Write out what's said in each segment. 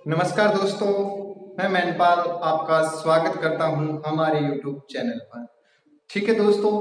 नमस्कार दोस्तों, मैं मैनपाल आपका स्वागत करता हूं हमारे YouTube चैनल पर। ठीक है दोस्तों,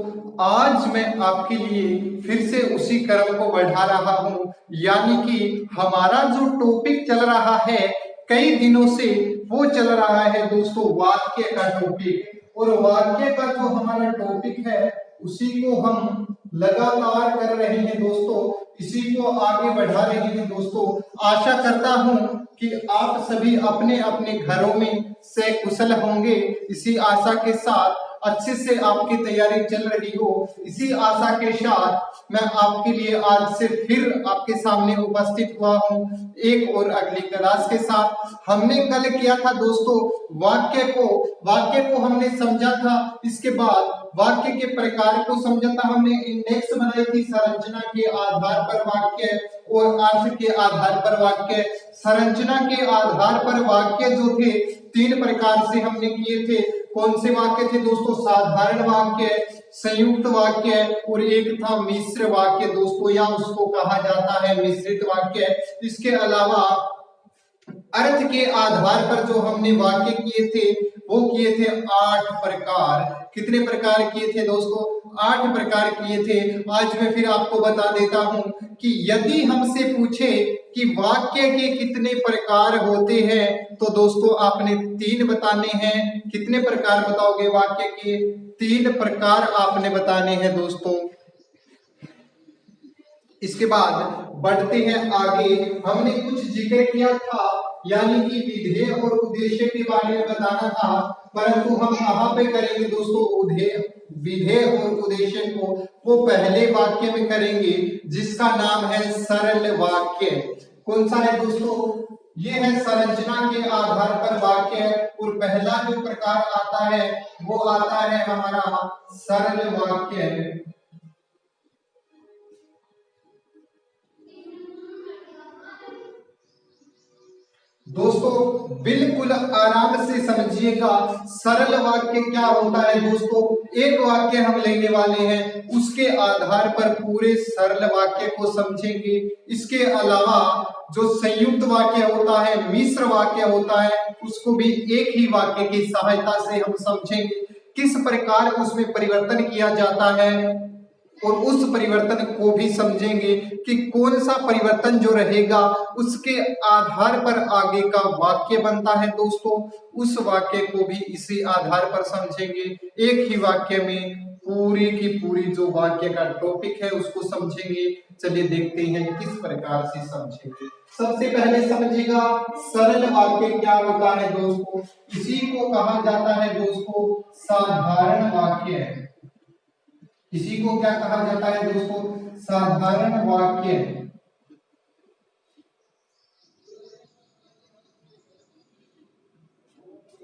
आज मैं आपके लिए फिर से उसी क्रम को बढ़ा रहा हूं, यानी कि हमारा जो टॉपिक चल रहा है कई दिनों से, वो चल रहा है दोस्तों वाक्य का टॉपिक। और वाक्य का जो हमारा टॉपिक है उसी को हम लगातार कर रहे हैं दोस्तों, इसी को आगे बढ़ा रहे हैं दोस्तों। आशा करता हूं कि आप सभी अपने अपने घरों में सकुशल होंगे। इसी आशा के साथ अच्छे से आपकी तैयारी चल रही हो, इसी आशा के साथ मैं आपके लिए आज से फिर आपके सामने उपस्थित हुआ हूं एक और अगली क्लास के साथ। हमने कल किया था दोस्तों वाक्य को हमने समझा था। इसके बाद वाक्य के प्रकार को समझा था हमने, इंडेक्स बनाई थी, संरचना के आधार पर वाक्य और अर्थ के आधार पर वाक्य। संरचना के आधार पर वाक्य जो थे तीन प्रकार से हमने किए थे। कौन से वाक्य थे दोस्तों? साधारण वाक्य, संयुक्त वाक्य और एक था मिश्र वाक्य दोस्तों, या उसको कहा जाता है मिश्रित वाक्य। इसके अलावा अर्थ के आधार पर जो हमने वाक्य किए थे वो किए थे 8 प्रकार। कितने प्रकार किए थे दोस्तों? 8 प्रकार किए थे। आज मैं फिर आपको बता देता हूं कि यदि हमसे पूछे कि वाक्य के कितने प्रकार होते हैं तो दोस्तों आपने 3 बताने हैं। कितने प्रकार बताओगे वाक्य के? 3 प्रकार आपने बताने हैं दोस्तों। इसके बाद बढ़ते हैं आगे। हमने कुछ जिक्र किया था, यानी कि विधेय और उद्देश्य के बारे में बताना था, परंतु हम कहां पे करेंगे दोस्तों? विधेय और उद्देश्य को वो पहले वाक्य में करेंगे जिसका नाम है सरल वाक्य। कौन सा है दोस्तों? ये है संरचना के आधार पर वाक्य। और पहला जो प्रकार आता है वो आता है हमारा सरल वाक्य। दोस्तों बिल्कुल आराम से समझिएगा, सरल वाक्य क्या होता है दोस्तों। एक वाक्य हम लेने वाले हैं, उसके आधार पर पूरे सरल वाक्य को समझेंगे। इसके अलावा जो संयुक्त वाक्य होता है, मिश्र वाक्य होता है, उसको भी एक ही वाक्य की सहायता से हम समझेंगे। किस प्रकार उसमें परिवर्तन किया जाता है और उस परिवर्तन को भी समझेंगे कि कौन सा परिवर्तन जो रहेगा उसके आधार पर आगे का वाक्य बनता है दोस्तों। उस वाक्य को भी इसी आधार पर समझेंगे। एक ही वाक्य में पूरी की पूरी जो वाक्य का टॉपिक है उसको समझेंगे। चलिए देखते हैं किस प्रकार से समझेंगे। सबसे पहले समझिएगा सरल वाक्य क्या होता है दोस्तों। इसी को कहा जाता है दोस्तों साधारण वाक्य। इसी को क्या कहा जाता है दोस्तों? साधारण वाक्य।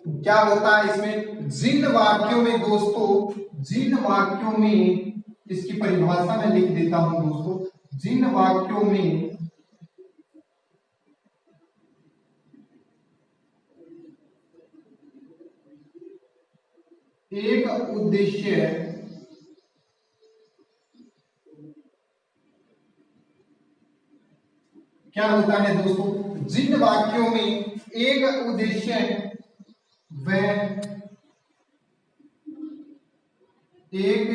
क्या होता है इसमें? जिन वाक्यों में दोस्तों, जिन वाक्यों में, इसकी परिभाषा मैं लिख देता हूं दोस्तों, जिन वाक्यों में एक उद्देश्य क्या होता है दोस्तों? जिन वाक्यों में एक उद्देश्य व एक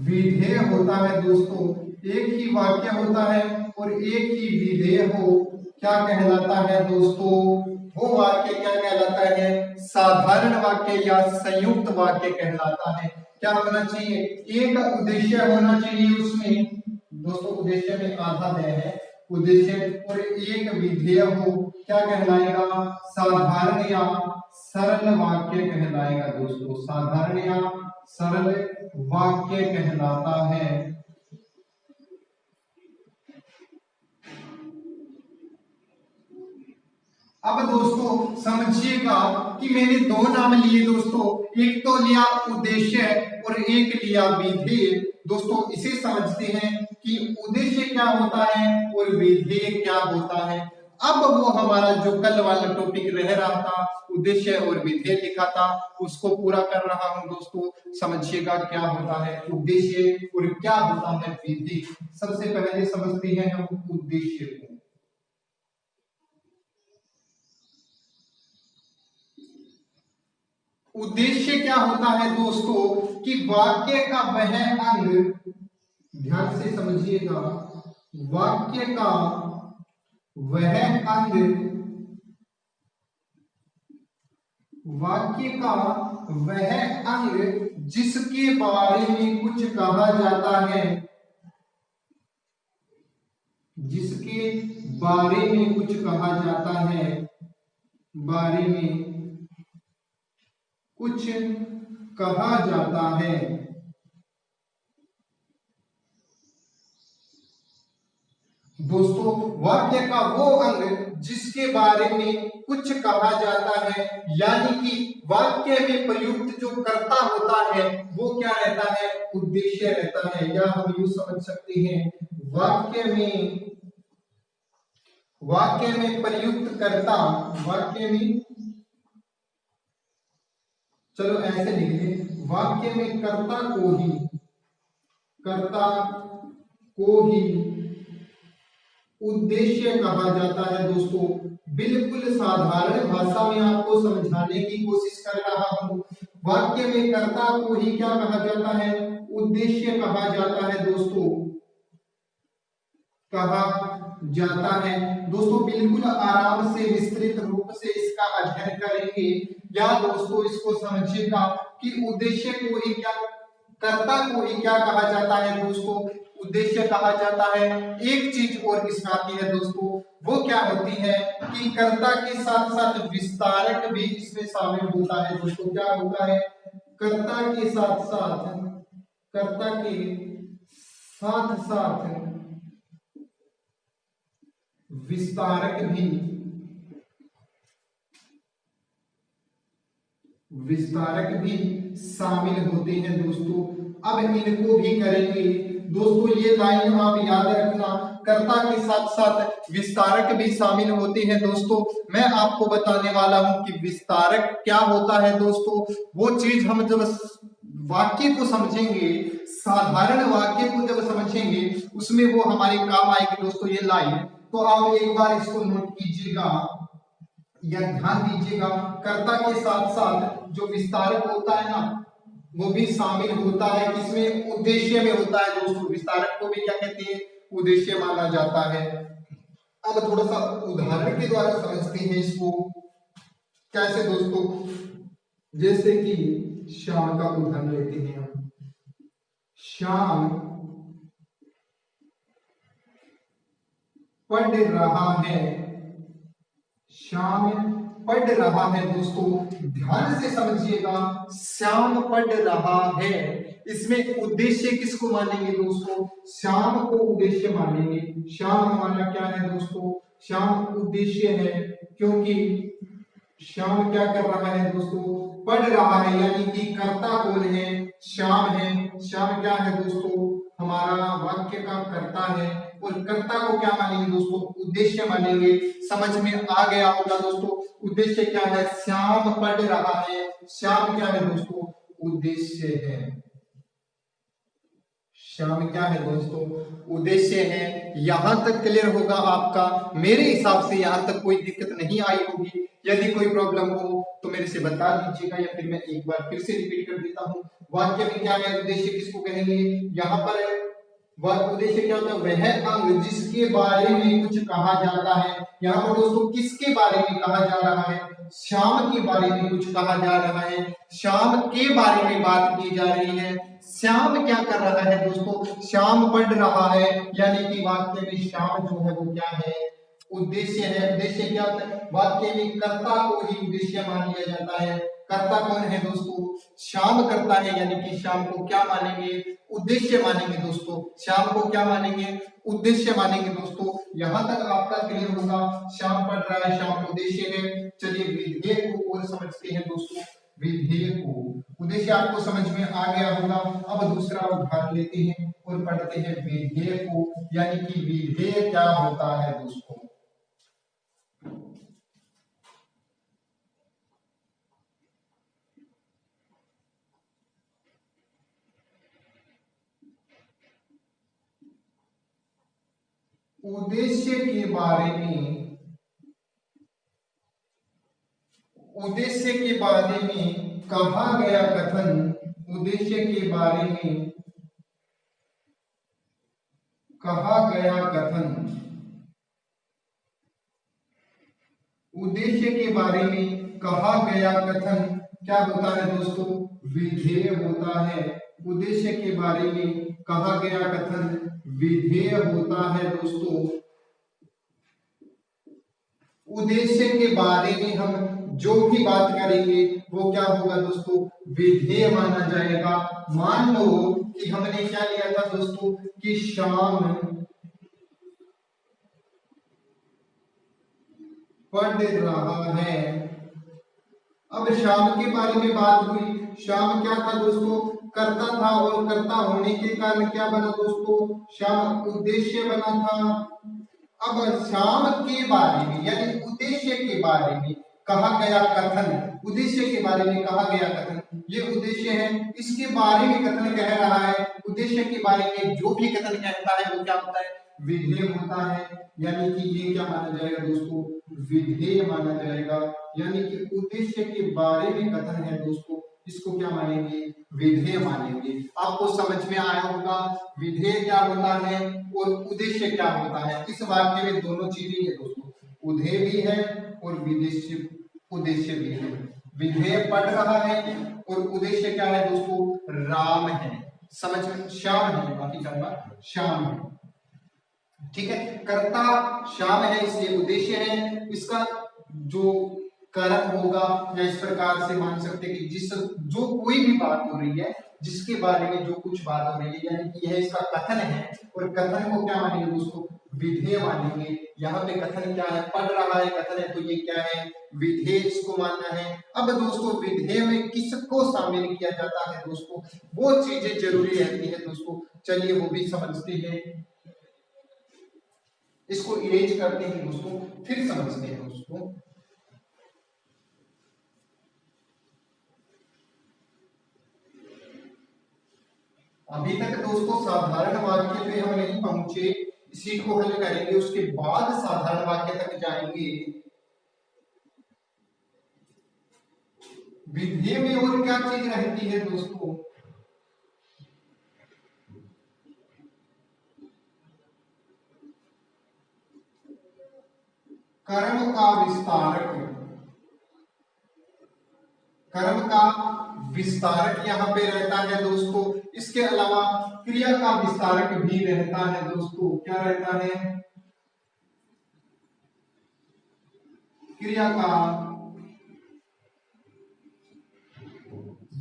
विधेय होता है दोस्तों, एक ही वाक्य होता है और एक ही विधेय हो, क्या कहलाता है दोस्तों? वो वाक्य क्या कहलाता है? साधारण वाक्य या संयुक्त वाक्य कहलाता है। क्या होना चाहिए? एक उद्देश्य होना चाहिए उसमें दोस्तों, उद्देश्य में आधा व्यय है, उद्देश्य और एक विधेय हो, क्या कहलाएगा? साधारण या सरल वाक्य कहलाएगा दोस्तों। साधारण या सरल वाक्य कहलाता है। अब दोस्तों समझिएगा कि मैंने 2 नाम लिए दोस्तों, एक तो लिया उद्देश्य और एक लिया विधेय। दोस्तों इसे समझते हैं कि उद्देश्य क्या होता है और विधेय क्या होता है। अब वो हमारा जो कल वाला टॉपिक रह रहा था, उद्देश्य और विधेय लिखा था, उसको पूरा कर रहा हूं दोस्तों। समझिएगा क्या होता है उद्देश्य और क्या होता है विधेय। सबसे पहले समझते हैं हम उद्देश्य को। उद्देश्य क्या होता है दोस्तों कि वाक्य का वह अंग, ध्यान से समझिएगा, वाक्य का वह अंग, वाक्य का वह अंग जिसके बारे में कुछ कहा जाता है, जिसके बारे में कुछ कहा जाता है, बारे में कुछ कहा जाता है। दोस्तों वाक्य का वो अंग जिसके बारे में कुछ कहा जाता है, यानी कि वाक्य में प्रयुक्त जो कर्ता होता है वो क्या रहता है, उद्देश्य रहता है। या हम यूं समझ सकते हैं, वाक्य में प्रयुक्त कर्ता, वाक्य में, चलो ऐसे लिख लें, वाक्य में कर्ता को ही, कर्ता को ही उद्देश्य कहा जाता है। दोस्तों बिल्कुल साधारण भाषा में आपको समझाने की कोशिश कर रहा हूं। वाक्य में कर्ता को ही क्या कहा जाता है, उद्देश्य कहा जाता है। दोस्तों कहा जाता है। दोस्तों बिल्कुल आराम से विस्तृत रूप से इसका अध्ययन करेंगे। या दोस्तों इसको समझिएगा कि उद्देश्य को ही क्या, कर्ता को ही क्या कहा जाता है दोस्तों, उद्देश्य कहा जाता है। एक चीज और इसमें आती है दोस्तों, वो क्या होती है कि कर्ता के साथ साथ विस्तारक भी इसमें शामिल होता है। दोस्तों क्या होता है, कर्ता के साथ साथ, कर्ता के साथ साथ विस्तारक भी, विस्तारक भी शामिल होते हैं। दोस्तों अब इनको भी करेंगे। दोस्तों ये लाइन आप याद रखना, कर्ता के साथ साथ विस्तारक भी शामिल होते हैं। दोस्तों मैं आपको बताने वाला हूं कि विस्तारक क्या होता है। दोस्तों वो चीज हम जब वाक्य को समझेंगे, साधारण वाक्य को जब समझेंगे उसमें वो हमारे काम आएगी। दोस्तों ये लाइन तो आप एक बार इसको नोट कीजिएगा या ध्यान दीजिएगा, कर्ता के साथ साथ जो विस्तारक होता है ना वो भी शामिल होता है। किसमें, उद्देश्य में होता है। दोस्तों विस्तारक को भी क्या कहते हैं, उद्देश्य माना जाता है। अब थोड़ा सा उदाहरण के द्वारा समझते हैं इसको। कैसे दोस्तों, जैसे कि श्याम का उदाहरण लेते हैं हम। श्याम पढ़ रहा है, श्याम पढ़ रहा है। दोस्तों ध्यान से समझिएगा, श्याम पढ़ रहा है, इसमें उद्देश्य किसको मानेंगे दोस्तों, श्याम को उद्देश्य मानेंगे। श्याम हमारा क्या है दोस्तों, श्याम उद्देश्य है, क्योंकि श्याम क्या कर रहा है दोस्तों, पढ़ रहा है, यानी कि कर्ता कौन है, श्याम है। श्याम क्या है दोस्तों, हमारा वाक्य का कर्ता है। और कर्ता को क्या मानेंगे दोस्तों, उद्देश्य मानेंगे। समझ में आ गया होगा दोस्तों, उद्देश्य क्या है, श्याम पढ़ रहा है, श्याम क्या है दोस्तों, उद्देश्य है। श्याम क्या है दोस्तों, उद्देश्य है। यहां तक क्लियर होगा आपका, मेरे हिसाब से यहां तक कोई दिक्कत नहीं आई होगी। यदि कोई प्रॉब्लम हो तो मेरे से बता दीजिएगा, या फिर मैं एक बार फिर से रिपीट कर देता हूं। वाक्य में क्या है, उद्देश्य किसको कहेंगे, यहाँ पर वह उद्देश्य क्या होता है, वह अंग जिसके बारे में कुछ कहा जाता है। यहाँ पर दोस्तों किसके बारे में कहा जा रहा है, श्याम के बारे में कुछ कहा जा रहा है, श्याम के बारे में बात की जा रही है। श्याम क्या कर रहा है दोस्तों, श्याम पढ़ रहा है, यानी कि वाक्य में श्याम जो है वो क्या है, उद्देश्य है। उद्देश्य क्या होता है, वाक्य में कर्ता को ही उद्देश्य मान लिया जाता है। कर्ता कौन है दोस्तों, श्याम करता है, यानी कि श्याम को क्या मानेंगे, उद्देश्य मानेंगे। दोस्तों श्याम को क्या मानेंगे, उद्देश्य मानेंगे। दोस्तों यहां तक आपका क्लियर होगा, श्याम पढ़ रहा है, श्याम उद्देश्य है। चलिए विधेय को और समझते हैं दोस्तों। विधेय को उद्देश्य आपको समझ में आ गया होगा। अब दूसरा उदाहरण लेते हैं और पढ़ते हैं विधेय को, यानी कि विधेय क्या होता है दोस्तों। उद्देश्य के बारे में, उद्देश्य के बारे में कहा गया कथन उद्देश्य के बारे में कहा गया कथन उद्देश्य के बारे में कहा गया कथन क्या होता है दोस्तों? विधेय होता है। उद्देश्य के बारे में कहा गया कथन विधेय होता है दोस्तों। उद्देश्य के बारे में हम जो भी बात करेंगे वो क्या होगा दोस्तों? विधेय माना जाएगा। मान लो कि हमने क्या लिया था दोस्तों कि श्याम पढ़ रहा है। अब श्याम के बारे में बात हुई। श्याम क्या था दोस्तों? करता था, और करता होने के कारण क्या बना दोस्तों? श्याम उद्देश्य बना था। अब श्याम के बारे में यानी उद्देश्य के बारे में कहा गया कथन, उद्देश्य के बारे में कहा गया कथन, ये उद्देश्य है, इसके बारे में कथन कह रहा है। उद्देश्य के बारे में जो भी कथन कहता है वो क्या होता है? विधेय होता है। यानी कि ये क्या माना जाएगा दोस्तों? विधेय माना जाएगा। यानी कि उद्देश्य के बारे में कथन है दोस्तों, इसको क्या मानेंगे? विधेय मानेंगे। आपको समझ में आया होगा विधेय क्या होता है और उद्देश्य क्या होता है। इस वाक्य में दोनों चीजें है दोस्तों, उद्देश्य भी है और उद्देश्य भी है। विधेय पढ़ रहा है और उद्देश्य क्या है दोस्तों? राम है। समझ में? श्याम है, माफी चाहूंगा, श्याम है। ठीक है, कर्ता श्याम है इसलिए उद्देश्य है। इसका जो कर्म होगा या इस प्रकार से मान सकते हैं कि जिस जो कोई भी बात हो रही है, जिसके बारे में जो कुछ बात हो रही है, यानी कि यह इसका कथन है। और कथन को क्या मानेंगे दोस्तों? विधेय मानेंगे। यहाँ पे कथन क्या है? पढ़ रहा है कथन है, तो ये क्या है? विधेय इसको मानना है। अब दोस्तों विधेय में किसको शामिल किया जाता है दोस्तों? वो चीजें जरूरी रहती है दोस्तों, चलिए वो भी समझते हैं। इसको इरेज करते हैं दोस्तों, फिर समझते हैं दोस्तों। अभी तक दोस्तों साधारण वाक्य पे हम नहीं पहुंचे, इसी को हल करेंगे, उसके बाद साधारण वाक्य तक जाएंगे। विधेय में और क्या चीज रहती है दोस्तों? कर्म का विस्तारक, कर्म का विस्तारक यहाँ पे रहता है दोस्तों। इसके अलावा क्रिया का विस्तारक भी रहता है दोस्तों। क्या रहता है? क्रिया का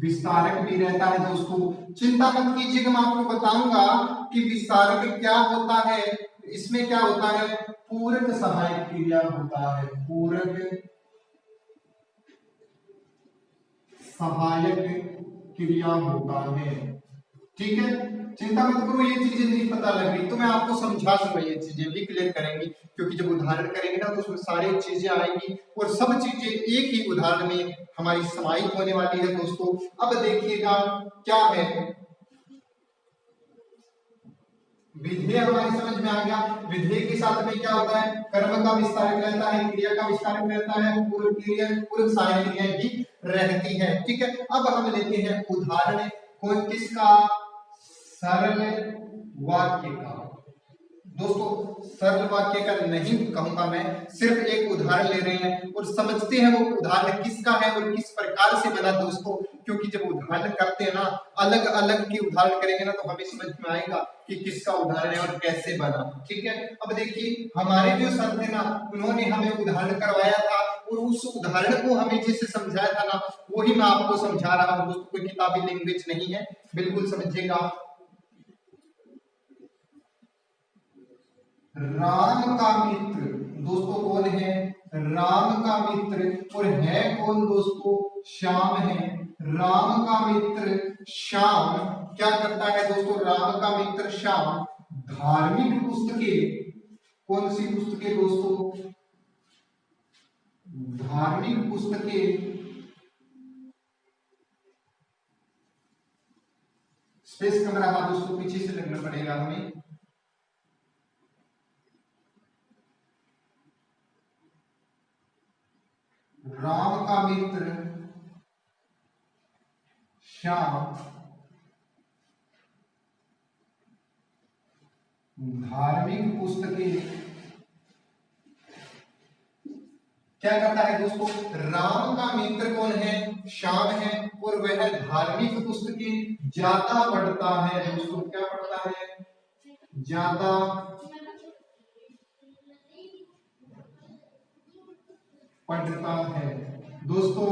विस्तारक भी रहता है दोस्तों। चिंता मत कीजिएगा, मैं आपको बताऊंगा कि विस्तारक क्या होता है। इसमें क्या होता है? पूरक सहायक क्रिया होता है। पूरक सहायक क्रिया होता है। ठीक है, चिंता मत करो, ये चीजें नहीं पता लग रही तो मैं आपको समझा दूंगा, ये चीजें भी क्लियर करेंगे, क्योंकि जब उदाहरण करेंगे ना तो उसमें सारी चीजें आएंगी और सब चीजें एक ही उदाहरण में हमारी समाहित होने वाली है दोस्तों। अब देखिएगा क्या है, विधेय हमारी समझ में आ गया। विधेय के साथ में क्या होता है? कर्म का विस्तारक रहता है, क्रिया का विस्तारक रहता है, पूरक क्रिया, पूरक सहायक क्रिया भी रहती है। ठीक है, अब हम लेते हैं उदाहरण, कोई किसका? सरल वाक्य का। दोस्तों सरल वाक्य का नहीं कहूंगा मैं, सिर्फ एक उदाहरण ले रहे हैं और समझते हैं वो उदाहरण किसका है और किस प्रकार से बना दोस्तों। क्योंकि जब उदाहरण करते हैं ना, अलग अलग की उदाहरण करेंगे ना तो हमें समझ में आएगा कि किसका उदाहरण है और कैसे बना। ठीक है, अब देखिए हमारे जो सर थे ना, उन्होंने हमें उदाहरण करवाया था और उस उदाहरण को हमें जैसे समझाया था ना, वही मैं आपको समझा रहा हूँ दोस्तों। कोई किताबी लैंग्वेज नहीं है, बिल्कुल समझिएगा। राम का मित्र दोस्तों कौन है? राम का मित्र, और है कौन दोस्तों? श्याम है। राम का मित्र श्याम क्या करता है दोस्तों? राम का मित्र श्याम धार्मिक पुस्तकें, कौन सी पुस्तकें दोस्तों? धार्मिक पुस्तकें, स्पेस कम रहा दोस्तों, पीछे से लगना पड़ेगा हमें। राम का मित्र श्याम धार्मिक पुस्तकें क्या करता है दोस्तों, राम का मित्र कौन है, श्याम है, और वह धार्मिक पुस्तकें ज्यादा पढ़ता है दोस्तों। क्या पढ़ता है, ज्यादा पढ़ता है दोस्तों।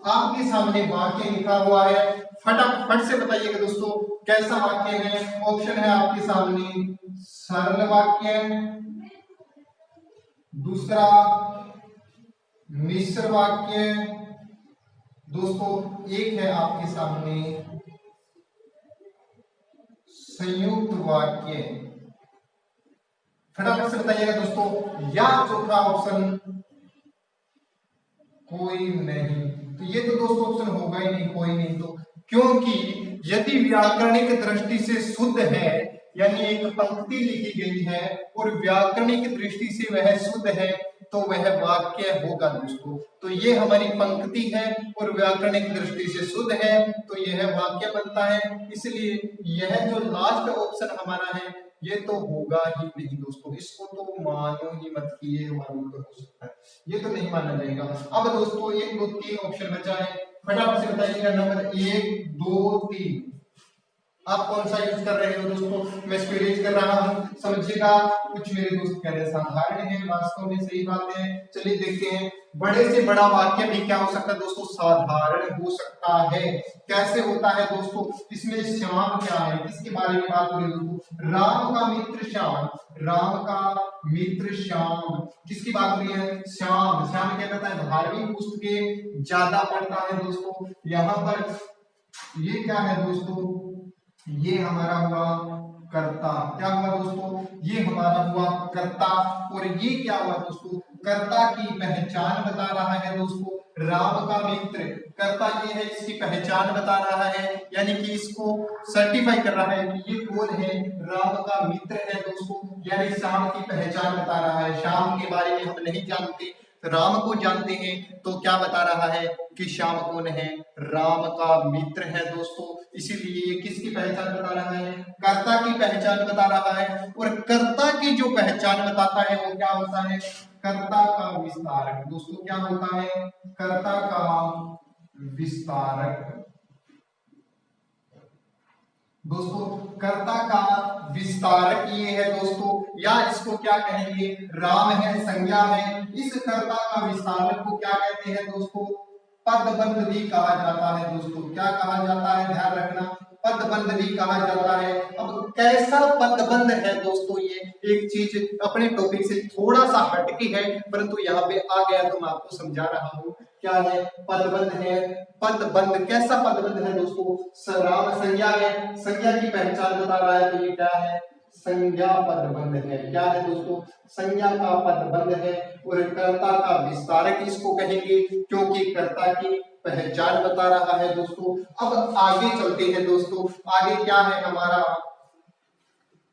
आपके सामने वाक्य लिखा हुआ है, फटाफट से बताइएगा दोस्तों कैसा वाक्य है। ऑप्शन है आपके सामने, सरल वाक्य, दूसरा मिश्र वाक्य, दोस्तों एक है आपके सामने संयुक्त वाक्य। फटाफट से बताइएगा दोस्तों, या चौथा ऑप्शन कोई नहीं। तो ये तो दोस्तों ऑप्शन होगा ही नहीं, कोई नहीं। तो क्योंकि यदि व्याकरणिक दृष्टि से शुद्ध है, यानी एक पंक्ति लिखी गई है और व्याकरणिक दृष्टि से वह शुद्ध है, तो वह वाक्य होगा दोस्तों। तो ये हमारी पंक्ति है और व्याकरणिक दृष्टि से शुद्ध है, तो यह वाक्य बनता है। इसलिए यह जो लास्ट ऑप्शन हमारा है, ये तो होगा ही नहीं दोस्तों। इसको तो मानो ही मत कि ये हमारा उत्तर हो सकता है, ये तो नहीं माना जाएगा। अब दोस्तों 1 2 3 ऑप्शन बचा है, फटाफट से बताइएगा। नंबर 1 2 3 आप कौन सा यूज कर रहे हो दोस्तों, मैं इसको इरेज कर रहा हूं, समझिएगा। कुछ मेरे दोस्त कह रहे हैं साधारण है, वास्तव में सही बात है। चलिए देखते हैं, बड़े से बड़ा वाक्य भी क्या हो सकता है दोस्तों, साधारण हो सकता है। कैसे होता है दोस्तों, इसमें श्याम क्या है, किसके बारे में बात हो रही है दोस्तों, राम का मित्र श्याम, राम का मित्र श्याम, किसकी बात हो रही है, श्याम। श्याम क्या करता है, धार्मिक पुस्तकें ज्यादा पढ़ता है दोस्तों। यहाँ पर ये क्या है दोस्तों, ये हमारा हुआ कर्ता। क्या हुआ दोस्तों, ये हमारा हुआ कर्ता। और ये क्या हुआ दोस्तों, कर्ता की पहचान बता रहा है दोस्तों। राम का मित्र, कर्ता ये है, इसकी पहचान बता रहा है, यानी कि इसको सर्टिफाई कर रहा है कि ये कौन है, राम का मित्र है दोस्तों। यानी श्याम की पहचान बता रहा है। श्याम के बारे में हम नहीं जानते, राम को जानते हैं, तो क्या बता रहा है कि श्याम कौन है, राम का मित्र है दोस्तों। इसीलिए ये किसकी पहचान बता रहा है, कर्ता की पहचान बता रहा है। और कर्ता की जो पहचान बताता है वो क्या होता है, कर्ता का विस्तारक दोस्तों। क्या होता है, कर्ता का विस्तारक दोस्तों। कर्ता का विस्तारक ये है दोस्तों, या इसको क्या कहेंगे, राम है, संज्ञा है। इस कर्ता का विस्तारक को क्या कहते हैं दोस्तों, पदबंध भी कहा जाता है दोस्तों। क्या कहा जाता है, ध्यान रखना, पदबंध भी कहा जाता है। अब कैसा पदबंध है दोस्तों, ये एक चीज अपने टॉपिक से थोड़ा सा हटके है, परंतु यहाँ पे आ गया तो मैं आपको समझा रहा हूँ। क्या है, पदबंध है। पदबंध कैसा पदबंध है दोस्तों, राम संज्ञा है, संज्ञा की पहचान बता रहा है, तो ये क्या है, संज्ञा पदबंध है। क्या है दोस्तों, संज्ञा का पदबंध है। और कर्ता का विस्तारक इसको कहेंगे, क्योंकि कर्ता की पहचान बता रहा है दोस्तों। अब आगे चलते हैं दोस्तों, आगे क्या है हमारा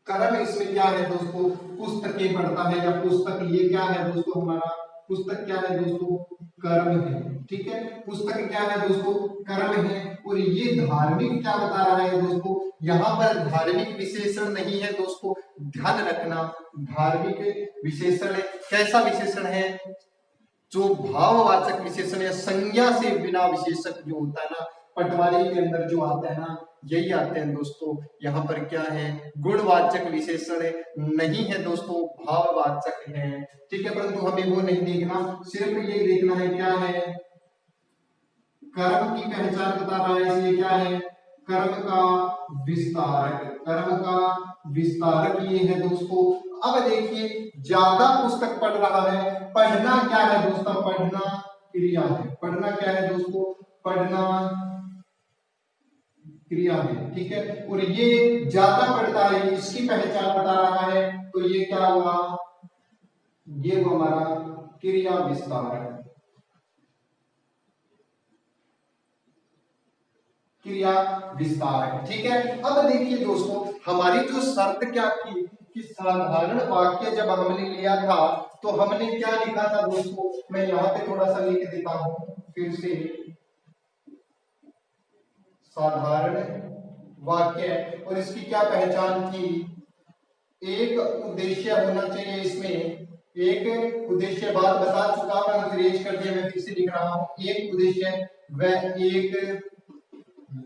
कर्म। इसमें क्या है दोस्तों, पुस्तकें पढ़ता है, या पुस्तक, ये क्या है दोस्तों हमारा, पुस्तक क्या है दोस्तों, कर्म है। ठीक है, पुस्तक क्या है दोस्तों, कर्म है। और ये धार्मिक क्या बता रहा है दोस्तों, यहाँ पर धार्मिक विशेषण नहीं है दोस्तों, ध्यान रखना, धार्मिक विशेषण है। कैसा विशेषण है, जो भाववाचक विशेषण या संज्ञा से बिना विशेषक जो होता है ना, पटवारी के अंदर जो आता है ना, यही आते हैं दोस्तों। यहाँ पर क्या है, गुणवाचक विशेषण नहीं है दोस्तों, भाववाचक है। ठीक है, परंतु हमें वो नहीं देखना, सिर्फ ये देखना है क्या है, कर्म की पहचान बता रहा है, इसलिए क्या है, कर्म का विस्तारक। कर्म का विस्तारक ये है दोस्तों। अब देखिए, ज्यादा पुस्तक पढ़ रहा है, पढ़ना क्या है दोस्तों, पढ़ना क्रिया है। पढ़ना क्या है दोस्तों, पढ़ना क्रिया है। ठीक है, और ये ज्यादा पढ़ता है, इसकी पहचान बता रहा है, तो ये क्या हुआ, ये वो हमारा क्रिया विस्तारक, क्रिया विस्तारक। ठीक है, अब देखिए दोस्तों, हमारी जो शर्त क्या थी कि साधारण वाक्य जब हमने लिया था, तो हमने क्या लिखा था दोस्तों, मैं यहाँ पे थोड़ा सा लिख देता हूं फिर से। साधारण वाक्य। और इसकी क्या पहचान थी? एक उद्देश्य होना चाहिए इसमें, एक उद्देश्य बात बता चुका मैं, अंग्रेज कर दिया, मैं फिर से लिख रहा हूं। एक उद्देश्य व एक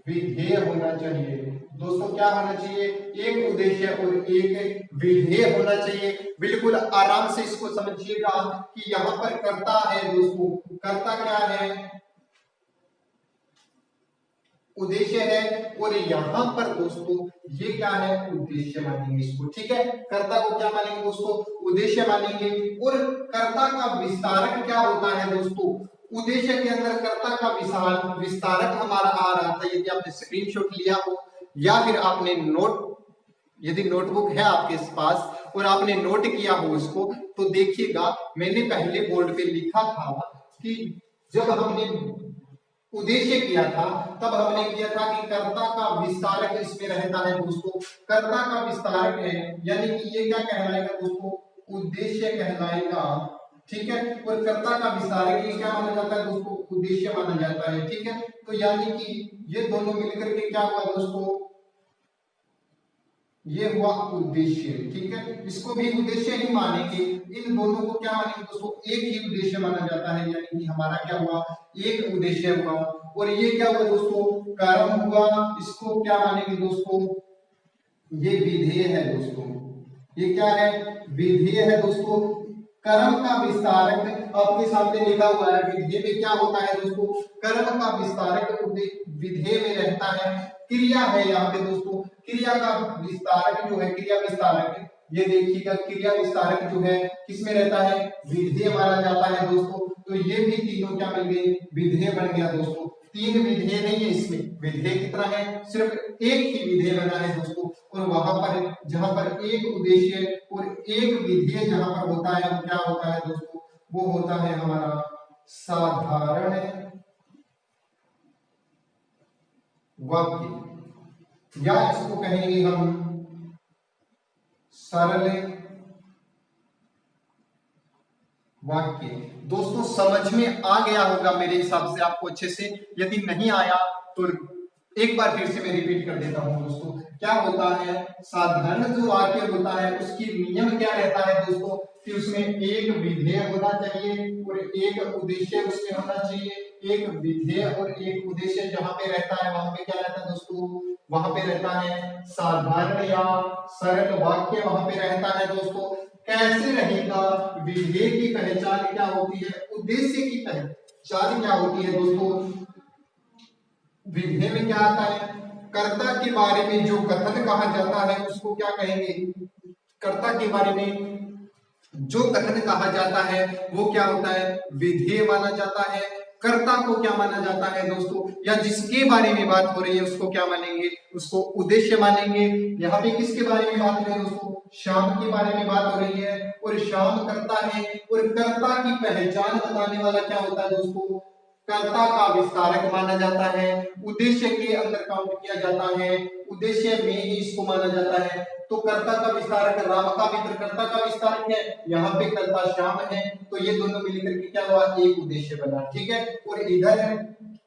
विधेय होना चाहिए दोस्तों। क्या होना चाहिए? एक उद्देश्य और एक विधेय होना चाहिए। बिल्कुल आराम से इसको समझिएगा कि यहाँ पर कर्ता है दोस्तों, कर्ता क्या है? उद्देश्य है। और यहाँ पर दोस्तों ये क्या है? उद्देश्य मानेंगे इसको, ठीक है। कर्ता को क्या मानेंगे दोस्तों? उद्देश्य मानेंगे। और कर्ता का विस्तारक क्या होता है दोस्तों? उद्देश्य के अंदर कर्ता का विस्तारक हमारा आ रहा था। यदि आपने स्क्रीनशॉट लिया हो या फिर आपने यदि नोटबुक है आपके पास और आपने नोट किया हो इसको, तो देखिएगा मैंने पहले बोर्ड पे लिखा था कि जब हमने उद्देश्य किया था तब हमने किया था कि कर्ता का विस्तारक इसमें रहता है दोस्तों। कर्ता का विस्तारक है, यानी कि ये क्या कहलाएगा दोस्तों? उद्देश्य कहलाएगा, ठीक है। और कर्ता का विस्तारक ये क्या माना जाता है दोस्तों? उद्देश्य माना जाता है, ठीक है। तो यानी कि ये दोनों मिलकर के क्या हुआ दोस्तों? ये हुआ उद्देश्य, ठीक है। इसको भी उद्देश्य ही मानेंगे। इन दोनों को क्या मानेंगे दोस्तों? एक ही उद्देश्य माना जाता है, यानी कि हमारा क्या हुआ? एक उद्देश्य हुआ। और ये क्या हुआ दोस्तों? कर्म हुआ। इसको क्या मानेंगे दोस्तों? ये विधेय है दोस्तों। ये क्या है? विधेय है दोस्तों। कर्म का विस्तारक आपके सामने लिखा हुआ है। विधेय में क्या होता है दोस्तों? कर्म का विस्तारक विधेय में रहता है। क्रिया है यहाँ पे दोस्तों। क्रिया का विस्तारक जो है, क्रिया विस्तारक, ये देखिएगा क्रिया विस्तारक जो है किसमें रहता है? विधेय माना जाता है दोस्तों। तो ये भी तीनों क्या मिल गए? विधेय बन गया दोस्तों। तीन विधेय नहीं है इसमें, विधेय कितना है? सिर्फ एक ही विधेय बना है दोस्तों। और वहां पर जहां पर एक उद्देश्य और एक विधेय जहां पर होता है, वो क्या होता है दोस्तों? वो होता है हमारा साधारण वाक्य, या इसको कहेंगे हम सरल वाक्य। दोस्तों समझ में आ गया होगा मेरे हिसाब से आपको अच्छे से। यदि नहीं आया तो एक बार फिर से मैं रिपीट कर देता हूं दोस्तों। क्या होता है? साधारण जो वाक्य होता है उसकी नियम क्या रहता है दोस्तों? कि उसमें एक विधेय होना चाहिए और एक उद्देश्य उसमें होना चाहिए। एक विधेय और एक उद्देश्य जहां पे रहता है वहां पे क्या रहता है दोस्तों? वहां पे रहता है साधारण या सरल वाक्य, वहां पे रहता है दोस्तों। कैसे रहेगा? विधेय की पहचान क्या होती है? उद्देश्य की पहचान क्या होती है दोस्तों? विधेय में क्या आता है? कर्ता के बारे में जो कथन कहा जाता है उसको क्या कहेंगे? कर्ता के बारे में जो कथन कहा जाता है वो क्या होता है? विधेय माना जाता है। कर्ता को क्या माना जाता है दोस्तों? या जिसके बारे में बात हो रही है उसको क्या मानेंगे? उसको उद्देश्य मानेंगे। यहाँ पे किसके बारे में बात हो रही है दोस्तों? श्याम के बारे में बात हो रही है। और श्याम कर्ता है। और कर्ता की पहचान बताने वाला क्या होता है दोस्तों? कर्ता का विस्तारक माना जाता है। उद्देश्य के अंदर काउंट किया जाता है, उद्देश्य में ही इसको माना जाता है। तो कर्ता का विस्तारक राम का मित्र कर्ता का विस्तारक है, यहाँ पे कर्ता श्याम है। तो ये दोनों मिलकर के क्या हुआ? एक उद्देश्य बना, ठीक है। और इधर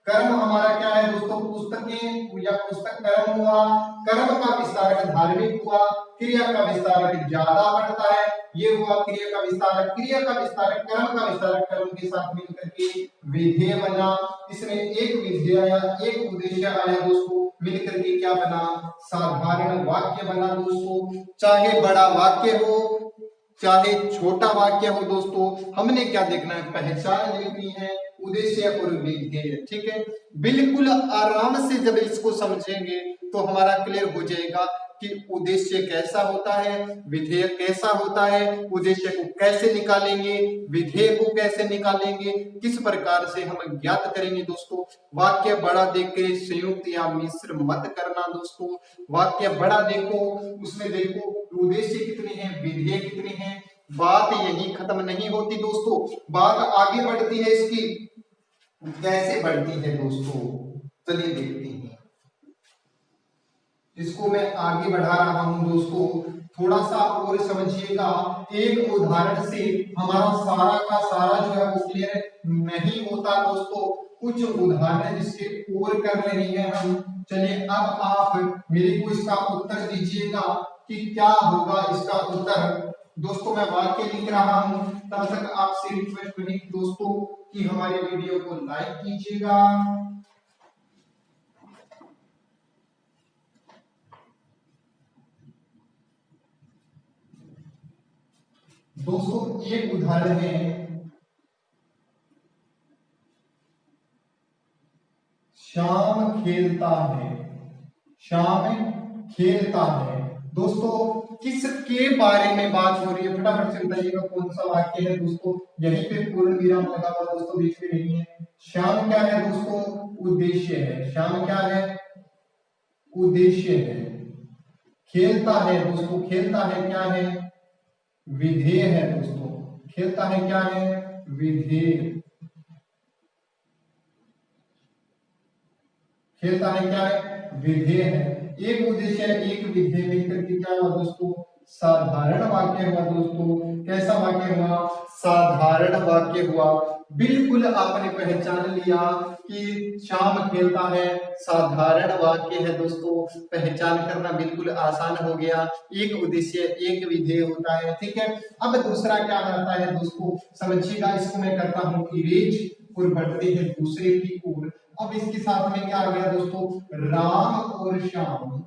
कर्म हमारा क्या है दोस्तों? पुस्तकें या पुस्तक कर्म हुआ। कर्म का विस्तारक धार्मिक हुआ। क्रिया का विस्तारक ज्यादा बढ़ता है, ये हुआ क्रिया का विस्तारक। क्रिया का विस्तारक कर्म का विस्तारक कर्म के साथ मिलकर के विधेय बना। इसमें एक विधेय आया, एक उद्देश्य आया दोस्तों, मिलकर के क्या बना? साधारण वाक्य बना दोस्तों। चाहे बड़ा वाक्य हो चाहे छोटा वाक्य हो दोस्तों, हमने क्या देखना है? पहचान देखनी है, उद्देश्य और विधेय, ठीक है। बिल्कुल आराम से जब इसको समझेंगे तो हमारा क्लियर हो जाएगा कि उद्देश्य कैसा होता है, विधेय कैसा होता है, उद्देश्य को कैसे निकालेंगे, विधेय को कैसे निकालेंगे, किस प्रकार से हम ज्ञात करेंगे दोस्तों। वाक्य बड़ा देख के संयुक्त या मिश्र मत करना दोस्तों। वाक्य बड़ा देखो, उसमें देखो उद्देश्य कितने हैं, विधेय कितने हैं। बात यही खत्म नहीं होती दोस्तों, बात आगे बढ़ती है। इसकी कैसे बढ़ती है दोस्तों, चलिए देखते हैं। इसको मैं आगे बढ़ा रहा हूं दोस्तों, थोड़ा सा और समझिएगा। एक उदाहरण से हमारा सारा का सारा जो है वो क्लियर नहीं होता दोस्तों। कुछ उदाहरण इसके और कर रहे हैं हम, चलिए अब आप मेरे को इसका उत्तर दीजिएगा कि क्या होगा इसका उत्तर। दोस्तों मैं वाक्य लिख रहा हूं, तब तक आपसे रिक्वेस्ट रही दोस्तों कि हमारे वीडियो को लाइक कीजिएगा। दोस्तों एक उदाहरण है, श्याम खेलता है, श्याम खेलता है। दोस्तों किसके बारे में बात हो रही है, फटाफट से बताइएगा कौन सा वाक्य है दोस्तों। यहीं पे पूर्ण विराम लगा हुआ दोस्तों, बीच में नहीं है। श्याम क्या है दोस्तों, उद्देश्य है। श्याम क्या है, उद्देश्य है। खेलता है दोस्तों, खेलता है क्या है, विधेय है दोस्तों। खेलता है क्या है, विधेय। खेलता है क्या है, विधेय है। एक उद्देश्य एक विधेय मिलकर के क्या हुआ दोस्तों, साधारण वाक्य हुआ दोस्तों। कैसा वाक्य हुआ, साधारण वाक्य हुआ। बिल्कुल आपने पहचान लिया कि श्याम खेलता है, साधारण वाक्य है दोस्तों। पहचान करना बिल्कुल आसान हो गया। एक उद्देश्य एक विधेय होता है, ठीक है। अब दूसरा क्या आता है दोस्तों, समझिएगा। इसको मैं करता हूं इरेज और बढ़ते हैं दूसरे की ओर। अब इसके साथ में क्या आ गया दोस्तों, राम और श्याम।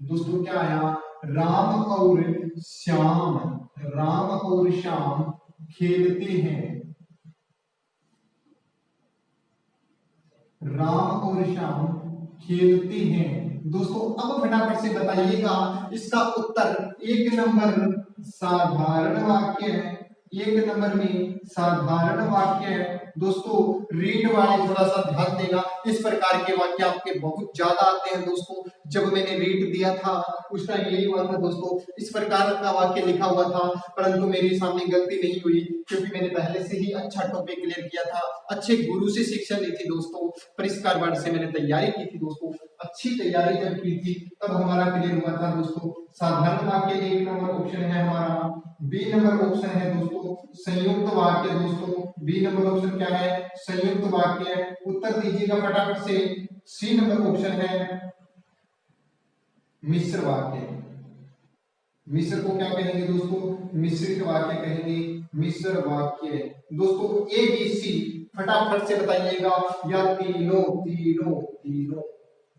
दोस्तों क्या आया, राम और श्याम। राम और श्याम खेलते हैं, राम और श्याम खेलते हैं। दोस्तों अब फटाफट से बताइएगा इसका उत्तर। एक नंबर साधारण वाक्य है, एक नंबर में साधारण वाक्य है दोस्तों। रीड वाले थोड़ा सा ध्यान देना, इस प्रकार के वाक्य आपके बहुत ज्यादा आते हैं दोस्तों। जब मैंने रीड दिया था उस टाइम यही हुआ था दोस्तों, इस प्रकार का वाक्य लिखा हुआ था, परंतु मेरे सामने गलती नहीं हुई क्योंकि मैंने पहले से ही अच्छा टॉपिक क्लियर किया था। अच्छे गुरु से शिक्षा ली थी दोस्तों, परिष्कार वार्ड से मैंने तैयारी की थी दोस्तों। अच्छी तैयारी जब की थी तब हमारा क्लियर हुआ था दोस्तों। साधारण वाक्य एक नंबर ऑप्शन है हमारा। बी नंबर ऑप्शन है दोस्तों संयुक्त वाक्य। दोस्तों बी नंबर ऑप्शन क्या है, संयुक्त वाक्य। उत्तर दीजिएगा फटाफट से। सी नंबर ऑप्शन है मिश्र वाक्य। मिश्र को क्या कहेंगे दोस्तों, मिश्रित वाक्य कहेंगे, मिश्र वाक्य। दोस्तों ए बी सी फटाफट से बताइएगा, या तीनों तीनों तीनों।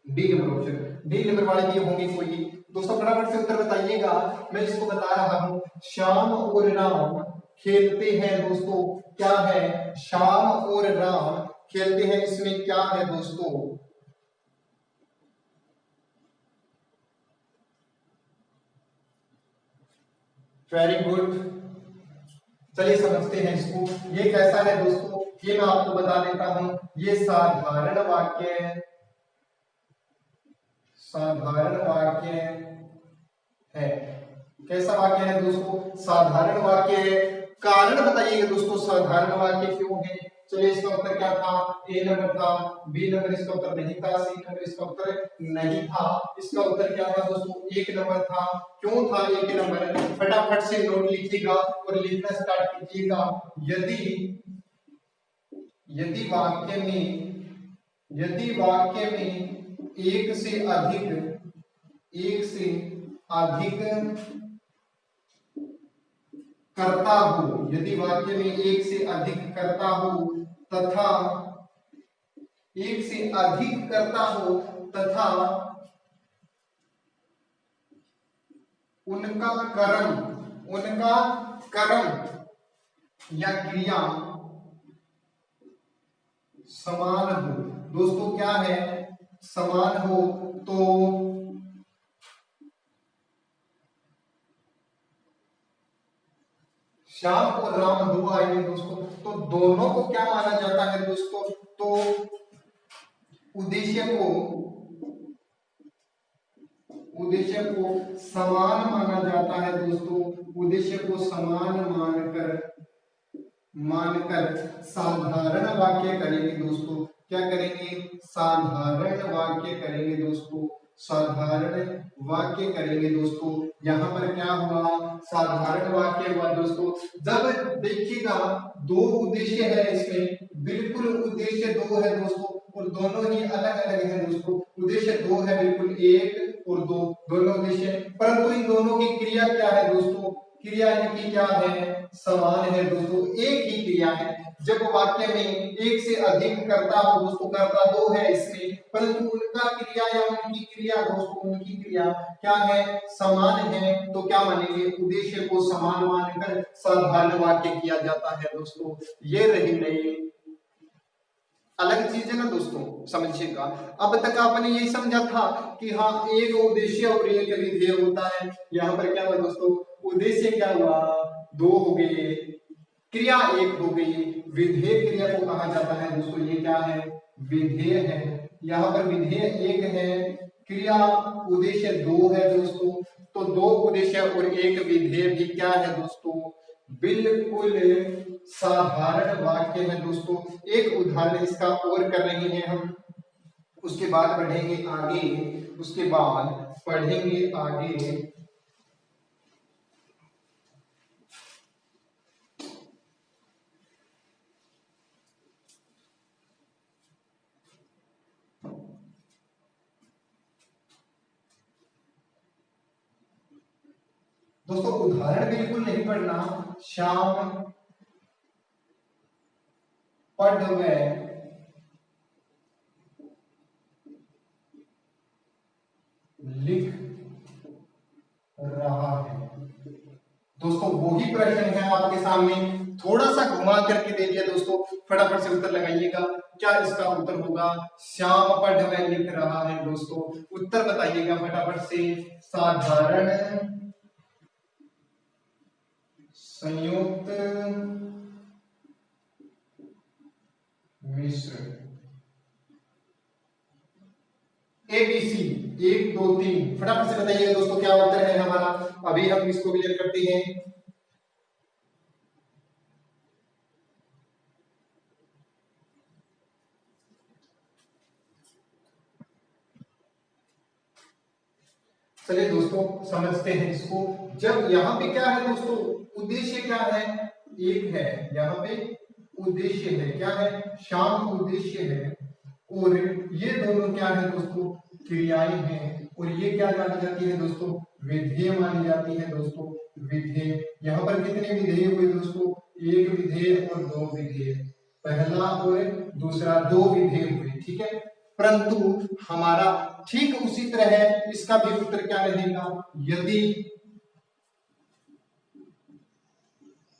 D number option, D number वाले भी होंगे कोई। दोस्तों फटाफट से उत्तर बताइएगा, मैं इसको बता रहा हूं। श्याम और राम खेलते हैं दोस्तों। क्या है, श्याम और राम खेलते हैं, इसमें क्या है दोस्तों, वेरी गुड। चलिए समझते हैं इसको। ये कैसा है दोस्तों, ये मैं आपको बता देता हूं। ये साधारण वाक्य है, साधारण वाक्य है। कैसा वाक्य है दोस्तों, साधारण वाक्य है। कारण बताइएगा दोस्तों साधारण वाक्य क्यों है। चलिए इसका उत्तर क्या था, ए नंबर था। बी नंबर इसका उत्तर नहीं था। सी नंबर इसका उत्तर नहीं था। इसका उत्तर क्या था दोस्तों, एक नंबर था। क्यों था एक नंबर, फटाफट से नोट लिखिएगा और लिखना स्टार्ट कीजिएगा। यदि यदि वाक्य में यदि वाक्य में एक से अधिक कर्ता हो, यदि वाक्य में एक से अधिक कर्ता हो तथा एक से अधिक कर्ता हो तथा उनका कर्म या क्रिया समान हो। दोस्तों क्या है, समान हो तो श्याम और राम दो आएंगे दोस्तों, तो दोनों को क्या माना जाता है दोस्तों, तो उद्देश्य को समान माना जाता है दोस्तों। उद्देश्य को समान मानकर साधारण वाक्य करेंगे दोस्तों। क्या करेंगे, साधारण वाक्य करेंगे दोस्तों, साधारण वाक्य करेंगे दोस्तों। यहाँ पर क्या हुआ, साधारण वाक्य हुआ दोस्तों। जब देखिएगा दो उद्देश्य है इसमें, बिल्कुल उद्देश्य दो है दोस्तों और दोनों ही अलग अलग है दोस्तों। उद्देश्य दो है, बिल्कुल एक और दो, दोनों उद्देश्य, परंतु इन दोनों की क्रिया क्या है दोस्तों, क्रिया इनकी क्या है, समान है दोस्तों, एक ही क्रिया है। जब वाक्य में एक से अधिक कर्ता हो दोस्तों, कर्ता दो है इसमें, परंतु उनका क्रिया या उनकी क्रिया दोस्तों, उनकी क्रिया क्या है, समान है, तो क्या मानेंगे, उद्देश्य को समान मानकर साधारण वाक्य किया जाता है दोस्तों। ये रही नई अलग चीज है ना दोस्तों, समझिएगा। अब तक आपने यही समझा था कि हाँ एक उद्देश्य और एक विधेय होता है। यहाँ पर क्या हुआ दोस्तों, उद्देश्य क्या हुआ, दो हो गए, क्रिया एक हो गई, विधेय क्रिया को कहा जाता है दोस्तों, ये क्या है, विधेय है। यहाँ पर विधेय एक है, क्रिया उद्देश्य दो है दोस्तों, तो दो उद्देश्य और एक विधेय भी क्या है दोस्तों, बिल्कुल साधारण वाक्य है दोस्तों। एक उदाहरण इसका और कर रहे हैं हम, उसके बाद बढ़ेंगे आगे, उसके बाद पढ़ेंगे आगे। दोस्तों उदाहरण बिल्कुल नहीं पढ़ना, श्याम पढ़ गए लिख रहा है। दोस्तों वही प्रश्न है आपके सामने, थोड़ा सा घुमा करके दे दिया दोस्तों, फटाफट से उत्तर लगाइएगा। क्या इसका उत्तर होगा, श्याम पढ़ में लिख रहा है दोस्तों, उत्तर बताइएगा फटाफट से। साधारण संयुक्त मिश्र ABC 1 2 3, फटाफट से बताइएगा दोस्तों क्या उत्तर है हमारा। अभी हम इसको क्लियर करते हैं। चलिए दोस्तों समझते हैं इसको। जब यहाँ पे क्या है दोस्तों, उद्देश्य क्या है, एक है, यहाँ पे उद्देश्य है, क्या है, शाम उद्देश्य है, और ये दोनों क्या है दोस्तों, क्रियाएं हैं, और ये क्या मानी जाती है दोस्तों, विधेय मानी जाती है दोस्तों, विधेय। यहाँ पर कितने विधेय हुए दोस्तों, एक विधेय और दो विधेय, पहला और दूसरा, दो विधेय हुए, ठीक है। परंतु हमारा ठीक उसी तरह है, इसका भी उत्तर क्या रहेगा, यदि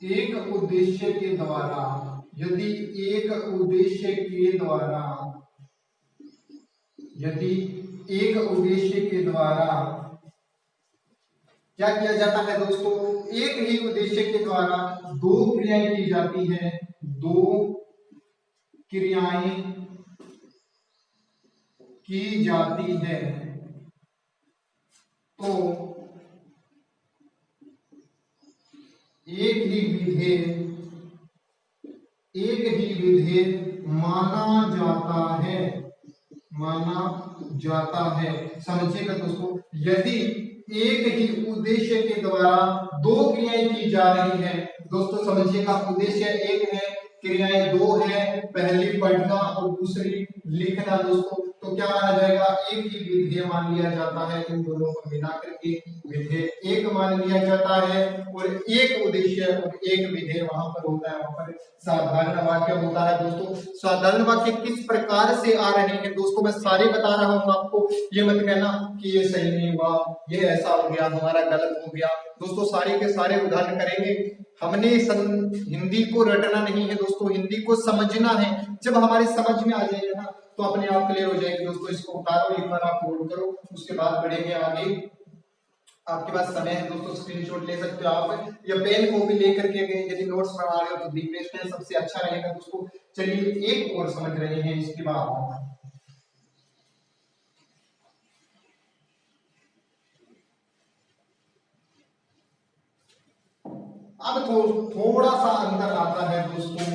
एक उद्देश्य के द्वारा, यदि एक उद्देश्य के द्वारा, यदि एक उद्देश्य के द्वारा क्या किया जाता है दोस्तों, एक ही उद्देश्य के द्वारा दो क्रियाएं की जाती है, दो क्रियाएं की जाती है, तो एक ही विधेय माना जाता है, माना जाता है। समझिएगा दोस्तों, यदि एक ही उद्देश्य के द्वारा दो क्रियाएं की जा रही है दोस्तों, समझिएगा उद्देश्य एक है, क्रियाएं दो है, पहली पढ़ना और दूसरी लिखना दोस्तों, तो क्या माना जाएगा, एक ही विधेय मान लिया जाता है। इन दोनों को मिला करके विधेय एक मान लिया जाता है, और एक उद्देश्य और एक विधेय वहां पर होता है, वहां पर साधारण वाक्य होता है दोस्तों। साधारण वाक्य किस प्रकार से आ रहे हैं दोस्तों, मैं सारे बता रहा हूं आपको, ये मत कहना कि ये सही नहीं हुआ, ये ऐसा हो गया, हमारा गलत हो गया दोस्तों। सारे के सारे उदाहरण करेंगे। हमने हिंदी को रटना नहीं है दोस्तों, हिंदी को समझना है। जब हमारी समझ में आ जाएगा ना, तो अपने आप क्लियर हो जाएगी दोस्तों। इसको उतारो, एक बार आप नोट करो, उसके बाद बढ़ेंगे आगे। आपके पास समय है दोस्तों, स्क्रीनशॉट ले सकते हो आप, या पेन कॉपी लेकर के यदि नोट्स बना रहे हो तो दी बेस्ट है, सबसे अच्छा रहेगा दोस्तों। चलिए एक और समझ रहे हैं इसके बाद। अब थोड़ा सा अंतर आता है दोस्तों,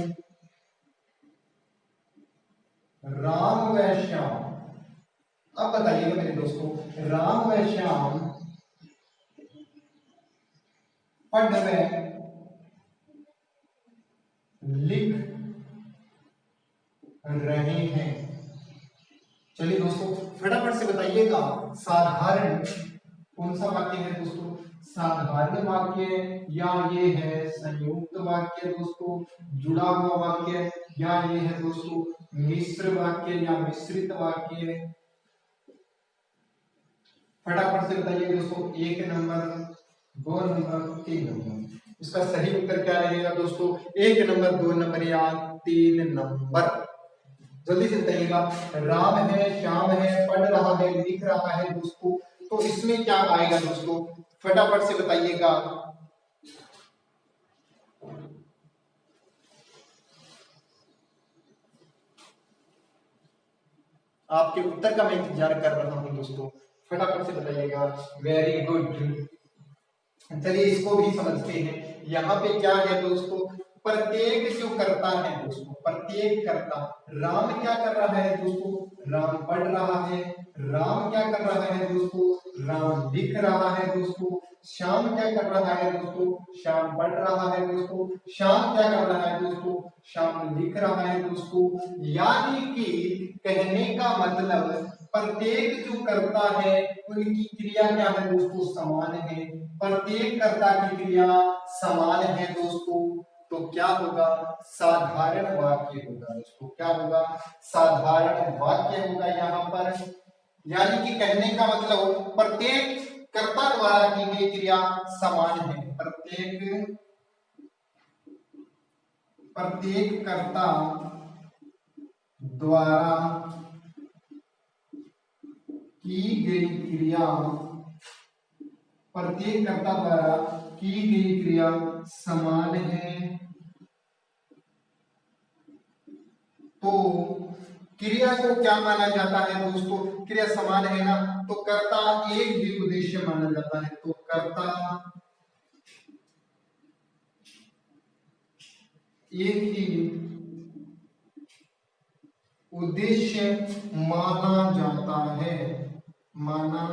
राम व श्याम। अब बताइएगा मेरे दोस्तों, राम व श्याम पढ़ रहे, लिख रहे हैं, चलिए दोस्तों फटाफट से बताइएगा साधारण कौन सा वाक्य है दोस्तों, साधारण वाक्य या ये है संयुक्त वाक्य दोस्तों, जुड़ा हुआ वाक्य या ये है दोस्तों मिश्र वाक्य या मिश्रित वाक्य। फटाफट से बताइए दोस्तों, 1 नंबर, 2 नंबर, 3 नंबर। इसका सही उत्तर क्या रहेगा दोस्तों, 1 नंबर, 2 नंबर या 3 नंबर। जल्दी से बताइएगा, राम है, श्याम है, पढ़ रहा है, लिख रहा है दोस्तों, तो इसमें क्या आएगा दोस्तों, फटाफट से बताइएगा। आपके उत्तर का मैं इंतजार कर रहा हूं दोस्तों, फटाफट से बताइएगा। Very good. चलिए इसको भी समझते हैं। यहाँ पे क्या है दोस्तों, प्रत्येक जो करता है दोस्तों, प्रत्येक करता, राम क्या कर रहा है दोस्तों, राम पढ़ रहा है। राम क्या कर रहा है दोस्तों, राम लिख रहा है दोस्तों। श्याम क्या कर रहा है दोस्तों, श्याम पढ़ रहा है दोस्तों। श्याम क्या कर रहा है दोस्तों, श्याम लिख रहा है दोस्तों। यानी कि कहने का मतलब प्रत्येक जो करता है उनकी क्रिया क्या है दोस्तों, समान है। प्रत्येक कर्ता की क्रिया समान है दोस्तों, तो क्या होगा, साधारण वाक्य होगा दोस्तों। क्या होगा, साधारण वाक्य होगा यहाँ पर। यानी कि कहने का मतलब प्रत्येक कर्ता द्वारा की गई क्रिया समान है। प्रत्येक कर्ता द्वारा की गई क्रिया, प्रत्येक कर्ता द्वारा की गई क्रिया समान है। तो क्रिया को क्या माना जाता है दोस्तों, क्रिया समान है ना, तो कर्ता एक ही उद्देश्य माना जाता है। तो कर्ता एक ही उद्देश्य माना जाता है, माना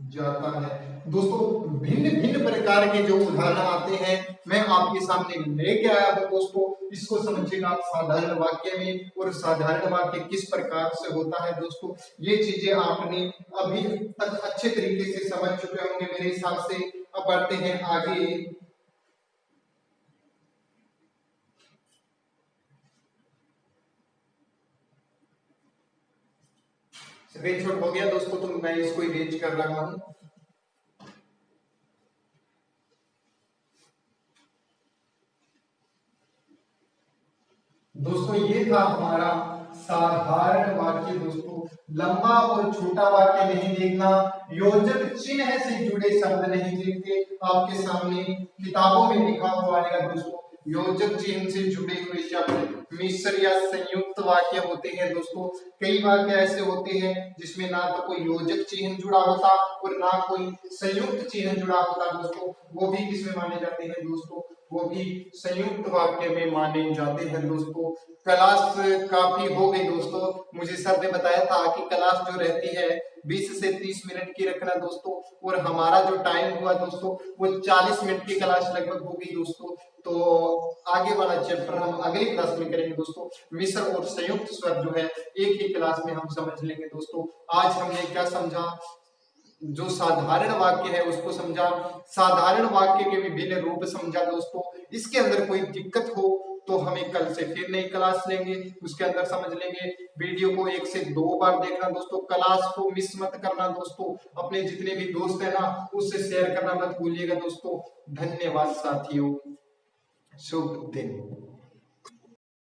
जाता है दोस्तों। भिन्न भिन्न प्रकार के जो उदाहरण आते हैं मैं आपके सामने लेके आया हूं दोस्तों, इसको समझिएगा आप साधारण वाक्य में, और साधारण वाक्य किस प्रकार से होता है दोस्तों, ये चीजें आपने अभी तक अच्छे तरीके से समझ चुके होंगे मेरे हिसाब से। अब बढ़ते हैं आगे। स्क्रीनशॉट हो गया दोस्तों, तो मैं इसको इरेज कर रहा हूं। दोस्तों ये था हमारा साधारण वाक्य दोस्तों। लंबा और छोटा वाक्य नहीं देखना, योजक चिन्ह से जुड़े शब्द नहीं देखते। आपके सामने किताबों में लिखा हुआ आएगा दोस्तों, योजक चिन्ह से जुड़े हुए शब्द मिश्र या संयुक्त वाक्य होते हैं दोस्तों। कई वाक्य ऐसे होते हैं जिसमें ना तो कोई योजक चिन्ह जुड़ा होता और ना कोई संयुक्त चिन्ह जुड़ा होता दोस्तों, वो भी किसमें माने जाते हैं दोस्तों, वो भी संयुक्त वाक्य में माने जाते हैं दोस्तों। क्लास काफी हो गई दोस्तों, मुझे सर ने बताया था कि क्लास जो रहती है 20 से 30 मिनट की रखना दोस्तों, और हमारा जो टाइम हुआ दोस्तों वो 40 मिनट की क्लास लगभग हो गई दोस्तों। तो आगे वाला चैप्टर हम अगली क्लास में करेंगे दोस्तों। मिश्र और संयुक्त स्वर जो है एक ही क्लास में हम समझ लेंगे दोस्तों। आज हमने क्या समझा, जो साधारण वाक्य है उसको समझा, साधारण वाक्य के विभिन्न रूप समझा दोस्तों। इसके अंदर कोई दिक्कत हो तो हमें कल से फिर नई क्लास लेंगे, उसके अंदर समझ लेंगे। वीडियो को 1 से 2 बार देखना दोस्तों, क्लास को मिस मत करना दोस्तों। अपने जितने भी दोस्त है ना उससे शेयर करना मत भूलिएगा दोस्तों। धन्यवाद साथियों, शुभ दिन।